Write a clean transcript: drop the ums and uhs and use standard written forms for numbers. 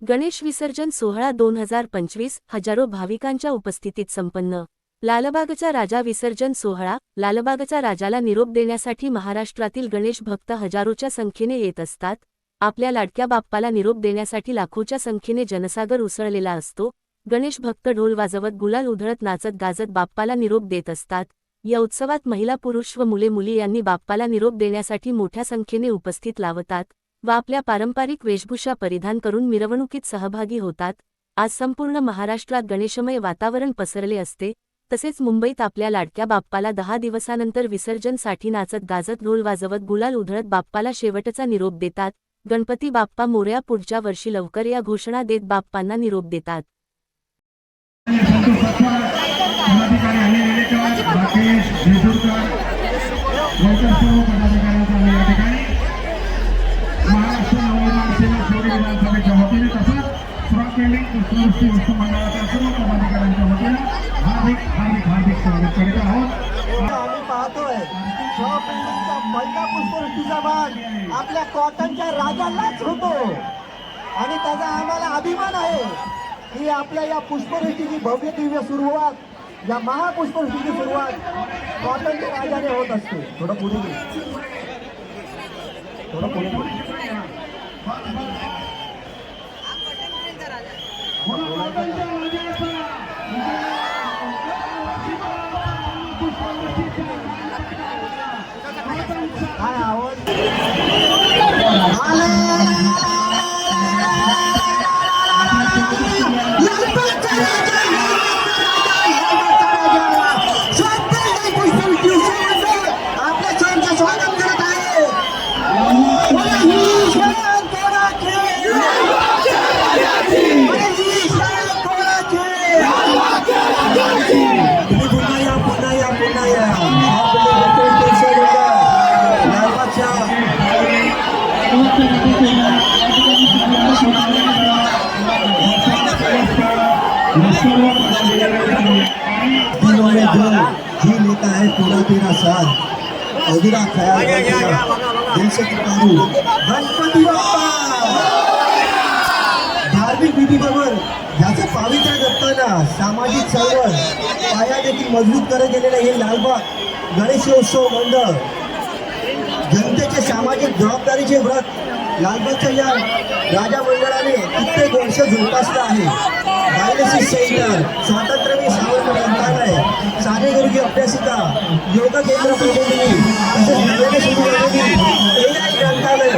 गणेश विसर्जन सोहळा 2025 हजारो भाविकांच्या उपस्थितीत संपन्न। लालबागचा राजा विसर्जन सोहळा। लालबागचा राजाला निरोप देण्यासाठी महाराष्ट्रातील गणेश भक्त हजारोच्या संख्येने येत असतात। आपल्या लाडक्या बाप्पाला निरोप देण्यासाठी लाखोच्या संख्येने जनसागर उसळलेला असतो। गणेश भक्त ढोल वाजवत गुलाल उधळत नाचत गाजत बाप्पाला निरोप देत असतात। या उत्सवात महिला पुरुष व मुले मुली यांनी बाप्पाला निरोप देण्यासाठी मोठ्या संख्येने उपस्थित लावतात व आपल्या पारंपरिक वेशभूषा परिधान करून मिरवणुकीत सहभागी होतात। आज संपूर्ण महाराष्ट्रात गणेशमय वातावरण पसरले असते। तसेच मुंबईत आपल्या लाडक्या बाप्पाला 10 दिवसानंतर विसर्जनसाठी नाचत गाजत ढोल वाजवत गुलाल उधळत बाप्पाला शेवटचा निरोप देतात। गणपती बाप्पा मोरया, पुढच्या वर्षी लवकर या घोषणा देत बाप्पांना निरोप देतात। आम्ही पाहतोय पहिला पुष्पवृष्टीचा मान आपल्या कॉटनच्या राजालाच होतो आणि त्याचा आम्हाला अभिमान आहे की आपल्या या पुष्पवृष्टीची भव्य दिव्य सुरुवात, या महापुष्पवृष्टीची सुरुवात कॉटनच्या राजाने होत असते। थोडं पुढे काय आवाज आपल्या छानचं स्वागत करत आहे। जी लेता है पूरा तेरा साथ अधूरा ख्याल दिल से पुकारू गणपती बाप्पा। धार्मिक विधीबरोबर याचं पावित्र्य जपताना सामाजिक चळवळ पाया देखील मजबूत करत गेलेलं हे लालबाग गणेशोत्सव मंडळ जनतेचे सामाजिक जबाबदारीचे व्रत लालबागच्या या राजा मंडळाने कित्येक वर्ष जोपासलं आहे। डायलिसिस सेंटर, स्वातंत्र्यवीर सावरकर ग्रंथालय, साने गुरुजी अभ्यासिका, योग केंद्र प्रबोधिनी तसेच नव्याने सुरू झालेली AI ग्रंथालय